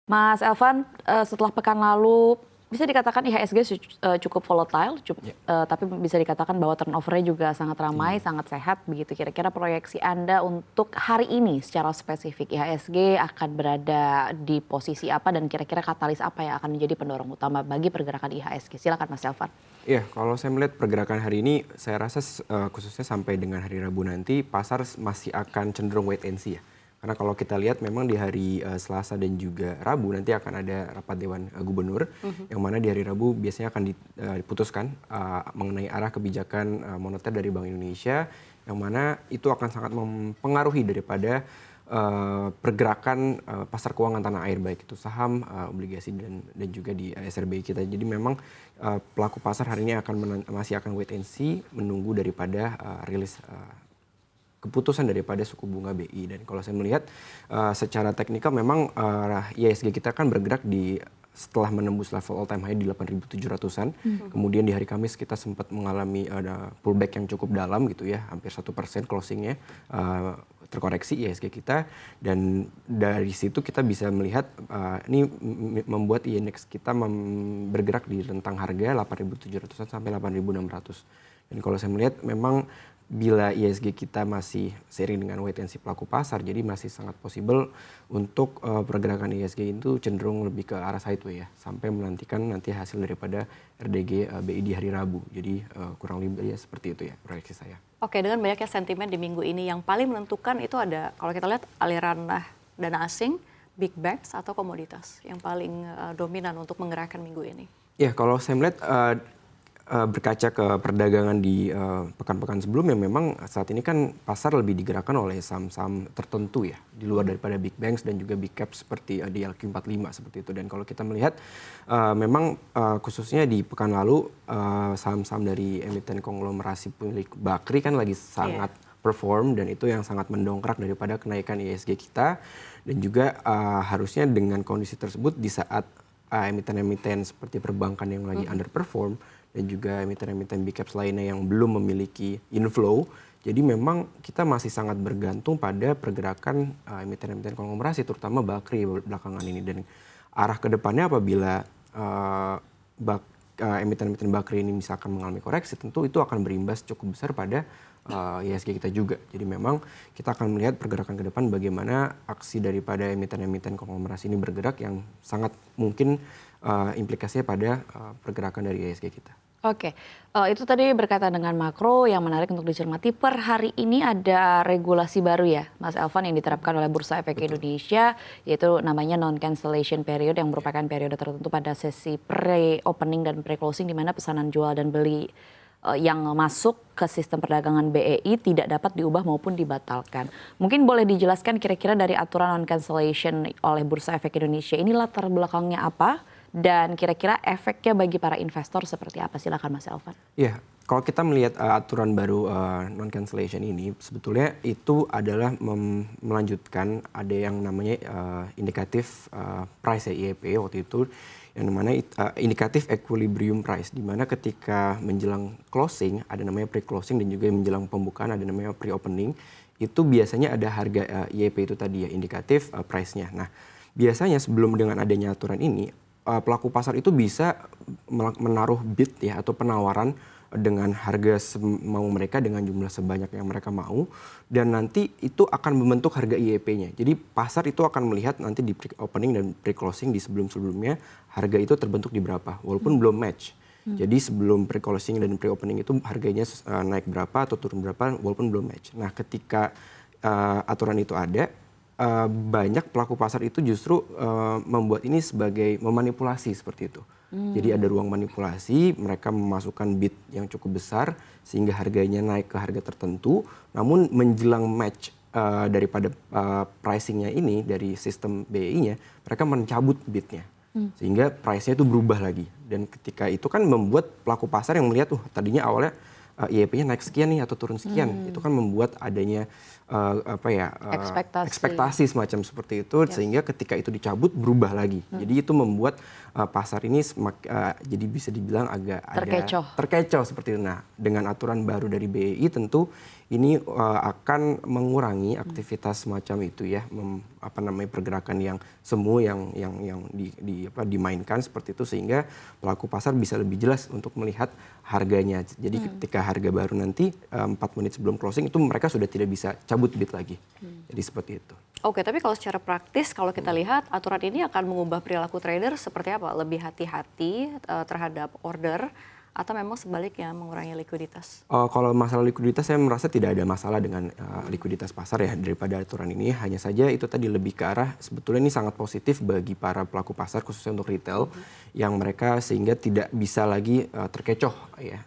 Mas Elvan, setelah pekan lalu bisa dikatakan IHSG cukup volatile, tapi bisa dikatakan bahwa turnover-nya juga sangat ramai, sangat sehat begitu. Kira-kira proyeksi Anda untuk hari ini secara spesifik IHSG akan berada di posisi apa dan kira-kira katalis apa yang akan menjadi pendorong utama bagi pergerakan IHSG? Silakan Mas Elvan. Iya, kalau saya melihat pergerakan hari ini, saya rasa khususnya sampai dengan hari Rabu nanti, pasar masih akan cenderung wait and see ya. Karena kalau kita lihat memang di hari Selasa dan juga Rabu nanti akan ada rapat Dewan Gubernur, yang mana di hari Rabu biasanya akan diputuskan mengenai arah kebijakan moneter dari Bank Indonesia, yang mana itu akan sangat mempengaruhi daripada pergerakan pasar keuangan tanah air, baik itu saham, obligasi dan juga di SRBI kita. Jadi memang pelaku pasar hari ini masih akan wait and see, menunggu daripada rilis keputusan daripada suku bunga BI. Dan kalau saya melihat secara teknikal memang IHSG kita kan bergerak setelah menembus level all time high di 8.700-an. Kemudian di hari Kamis kita sempat mengalami pullback yang cukup dalam gitu ya, hampir 1% closingnya terkoreksi IHSG kita. Dan dari situ kita bisa melihat ini membuat INX kita bergerak di rentang harga 8.700-an sampai 8.600. Dan kalau saya melihat memang bila IHSG kita masih seiring dengan wait and see pelaku pasar, jadi masih sangat possible untuk pergerakan IHSG itu cenderung lebih ke arah sideway ya, sampai menantikan nanti hasil daripada RDG BI di hari Rabu. Jadi kurang lebih ya seperti itu ya proyeksi saya. Oke, dengan banyaknya sentimen di minggu ini, yang paling menentukan itu ada, kalau kita lihat aliran dana asing, big banks atau komoditas yang paling dominan untuk menggerakkan minggu ini. Ya, kalau saya melihat berkaca ke perdagangan di pekan-pekan sebelumnya, memang saat ini kan pasar lebih digerakkan oleh saham-saham tertentu ya, di luar daripada big banks dan juga big cap seperti di LQ45 seperti itu. Dan kalau kita melihat memang khususnya di pekan lalu saham-saham dari emiten konglomerasi milik Bakri kan lagi sangat perform, dan itu yang sangat mendongkrak daripada kenaikan IHSG kita. Dan juga harusnya dengan kondisi tersebut di saat emiten-emiten seperti perbankan yang lagi underperform dan juga emiten-emiten big caps lainnya yang belum memiliki inflow. Jadi memang kita masih sangat bergantung pada pergerakan emiten-emiten konglomerasi, terutama Bakri belakangan ini. Dan arah ke depannya apabila emiten-emiten Bakri ini misalkan mengalami koreksi, tentu itu akan berimbas cukup besar pada IHSG kita juga. Jadi memang kita akan melihat pergerakan ke depan bagaimana aksi daripada emiten-emiten konglomerasi ini bergerak, yang sangat mungkin implikasinya pada pergerakan dari IHSG kita. Oke, itu tadi berkaitan dengan makro yang menarik untuk dicermati. Per hari ini ada regulasi baru ya, Mas Elvan, yang diterapkan oleh Bursa Efek Indonesia, yaitu namanya non-cancellation period, yang merupakan periode tertentu pada sesi pre-opening dan pre-closing, di mana pesanan jual dan beli yang masuk ke sistem perdagangan BEI tidak dapat diubah maupun dibatalkan. Mungkin boleh dijelaskan kira-kira dari aturan non-cancellation oleh Bursa Efek Indonesia ini latar belakangnya apa? Dan kira-kira efeknya bagi para investor seperti apa? Silakan Mas Elvan. Ya, kalau kita melihat aturan baru non-cancellation ini, sebetulnya itu adalah melanjutkan ada yang namanya indikatif price ya, IEP waktu itu, yang namanya indikatif equilibrium price, di mana ketika menjelang closing ada namanya pre-closing, dan juga menjelang pembukaan ada namanya pre-opening. Itu biasanya ada harga IEP itu tadi ya, indikatif price-nya. Nah, biasanya sebelum dengan adanya aturan ini, pelaku pasar itu bisa menaruh bid ya, atau penawaran dengan harga mau mereka dengan jumlah sebanyak yang mereka mau, dan nanti itu akan membentuk harga IEP-nya. Jadi pasar itu akan melihat nanti di pre-opening dan pre-closing di sebelum-sebelumnya harga itu terbentuk di berapa, walaupun belum match. Jadi sebelum pre-closing dan pre-opening itu harganya naik berapa atau turun berapa walaupun belum match. Nah, ketika aturan itu ada, banyak pelaku pasar itu justru membuat ini sebagai memanipulasi seperti itu. Jadi ada ruang manipulasi, mereka memasukkan bid yang cukup besar sehingga harganya naik ke harga tertentu, namun menjelang match daripada pricingnya ini dari sistem BEI-nya, mereka mencabut bidnya. Sehingga price-nya itu berubah lagi. Dan ketika itu kan membuat pelaku pasar yang melihat, tadinya awalnya IEP-nya naik sekian nih atau turun sekian. Itu kan membuat adanya Ekspektasi. semacam seperti itu, sehingga ketika itu dicabut berubah lagi. Jadi itu membuat pasar ini jadi bisa dibilang agak terkecoh seperti itu. Nah, dengan aturan baru dari BEI tentu ini akan mengurangi aktivitas semacam itu ya, pergerakan yang semu yang dimainkan seperti itu, sehingga pelaku pasar bisa lebih jelas untuk melihat harganya. Jadi ketika harga baru nanti 4 menit sebelum closing itu mereka sudah tidak bisa cabut bid lagi. Jadi seperti itu. Oke, tapi kalau secara praktis, kalau kita lihat aturan ini akan mengubah perilaku trader seperti apa? Lebih hati-hati terhadap order, atau memang sebaliknya mengurangi likuiditas? Kalau masalah likuiditas, saya merasa tidak ada masalah dengan likuiditas pasar ya daripada aturan ini. Hanya saja itu tadi lebih ke arah sebetulnya ini sangat positif bagi para pelaku pasar khususnya untuk retail, yang mereka sehingga tidak bisa lagi terkecoh ya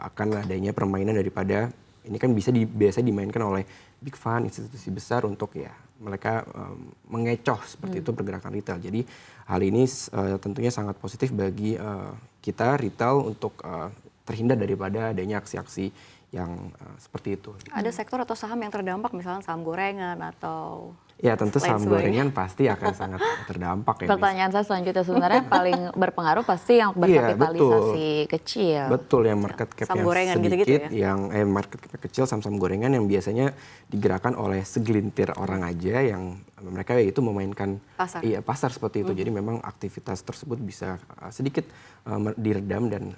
akan adanya permainan daripada ini kan biasa dimainkan oleh big fund, institusi besar untuk ya mereka mengecoh seperti itu pergerakan retail. Jadi hal ini tentunya sangat positif bagi kita retail untuk terhindar daripada adanya aksi-aksi yang seperti itu. Ada sektor atau saham yang terdampak, misalnya saham gorengan atau... Ya tentu saham gorengan pasti akan sangat terdampak ya. Pertanyaan saya selanjutnya sebenarnya paling berpengaruh pasti yang berkapitalisasi kecil. Betul, yang market cap yang sedikit, gitu ya? yang market cap kecil, saham-saham gorengan yang biasanya digerakkan oleh segelintir orang aja yang mereka yaitu memainkan pasar seperti itu. Jadi memang aktivitas tersebut bisa sedikit diredam dan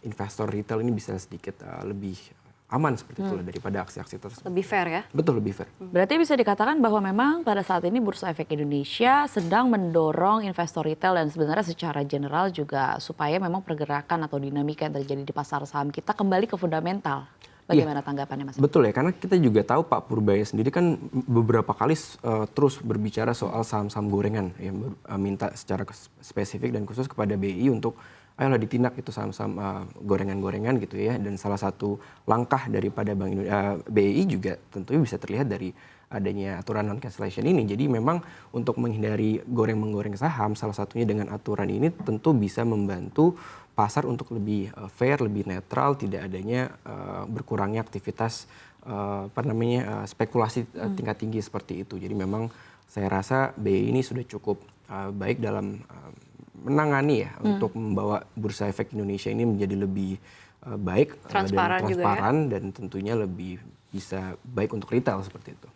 investor retail ini bisa sedikit lebih aman seperti itu daripada aksi-aksi tersebut. Lebih fair ya? Betul, lebih fair. Berarti bisa dikatakan bahwa memang pada saat ini Bursa Efek Indonesia sedang mendorong investor retail dan sebenarnya secara general juga supaya memang pergerakan atau dinamika yang terjadi di pasar saham kita kembali ke fundamental. Bagaimana tanggapannya Mas? Betul ya, karena kita juga tahu Pak Purbaya sendiri kan beberapa kali terus berbicara soal saham-saham gorengan, yang minta secara spesifik dan khusus kepada BI untuk ayolah ditindak itu saham-saham gorengan-gorengan gitu ya. Dan salah satu langkah daripada BI juga tentunya bisa terlihat dari adanya aturan non-cancellation ini. Jadi memang untuk menghindari goreng-menggoreng saham, salah satunya dengan aturan ini tentu bisa membantu pasar untuk lebih fair, lebih netral, tidak adanya berkurangnya aktivitas spekulasi tingkat tinggi seperti itu. Jadi memang saya rasa BI ini sudah cukup baik dalam menangani ya untuk membawa Bursa Efek Indonesia ini menjadi lebih baik transparan dan juga ya? Dan tentunya lebih bisa baik untuk retail seperti itu.